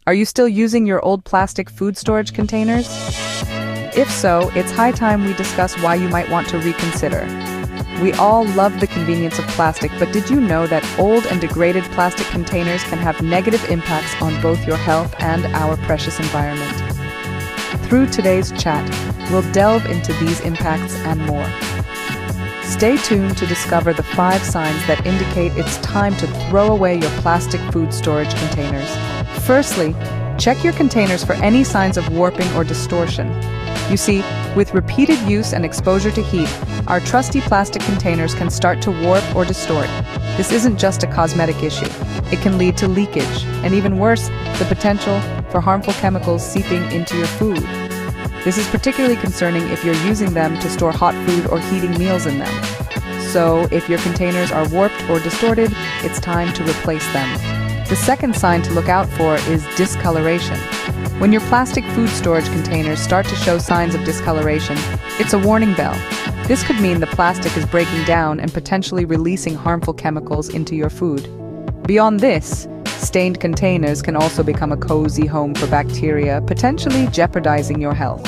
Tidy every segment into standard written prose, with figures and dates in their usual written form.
Are you still using your old plastic food storage containers? If so, it's high time we discuss why you might want to reconsider. We all love the convenience of plastic, but did you know that old and degraded plastic containers can have negative impacts on both your health and our precious environment? Through today's chat, we'll delve into these impacts and more. Stay tuned to discover the 5 signs that indicate it's time to throw away your plastic food storage containers. Firstly, check your containers for any signs of warping or distortion. You see, with repeated use and exposure to heat, our trusty plastic containers can start to warp or distort. This isn't just a cosmetic issue. It can lead to leakage, and even worse, the potential for harmful chemicals seeping into your food. This is particularly concerning if you're using them to store hot food or heating meals in them. So, if your containers are warped or distorted, it's time to replace them. The second sign to look out for is discoloration. When your plastic food storage containers start to show signs of discoloration, it's a warning bell. This could mean the plastic is breaking down and potentially releasing harmful chemicals into your food. Beyond this, stained containers can also become a cozy home for bacteria, potentially jeopardizing your health.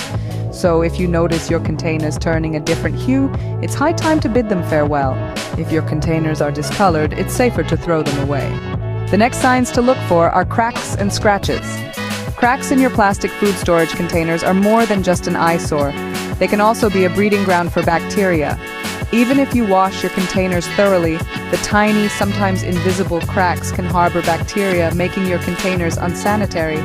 So if you notice your containers turning a different hue, it's high time to bid them farewell. If your containers are discolored, it's safer to throw them away. The next signs to look for are cracks and scratches. Cracks in your plastic food storage containers are more than just an eyesore. They can also be a breeding ground for bacteria. Even if you wash your containers thoroughly, the tiny, sometimes invisible cracks can harbor bacteria, making your containers unsanitary.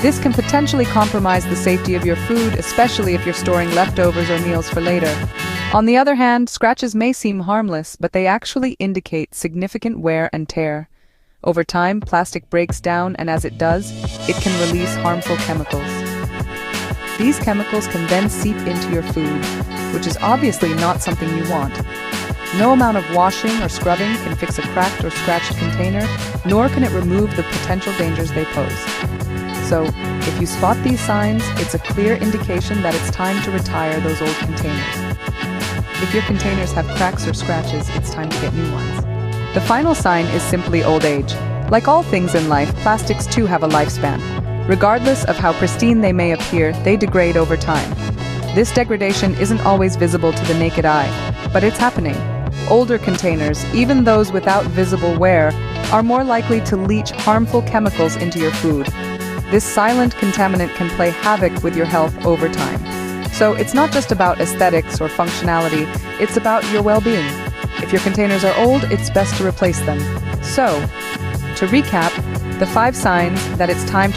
This can potentially compromise the safety of your food, especially if you're storing leftovers or meals for later. On the other hand, scratches may seem harmless, but they actually indicate significant wear and tear. Over time, plastic breaks down, and as it does, it can release harmful chemicals. These chemicals can then seep into your food, which is obviously not something you want. No amount of washing or scrubbing can fix a cracked or scratched container, nor can it remove the potential dangers they pose. So, if you spot these signs, it's a clear indication that it's time to retire those old containers. If your containers have cracks or scratches, it's time to get new ones. The final sign is simply old age. Like all things in life, plastics too have a lifespan. Regardless of how pristine they may appear, they degrade over time. This degradation isn't always visible to the naked eye, but it's happening. Older containers, even those without visible wear, are more likely to leach harmful chemicals into your food. This silent contaminant can play havoc with your health over time. So it's not just about aesthetics or functionality, it's about your well-being. If your containers are old, it's best to replace them. So, to recap, the 5 signs that it's time to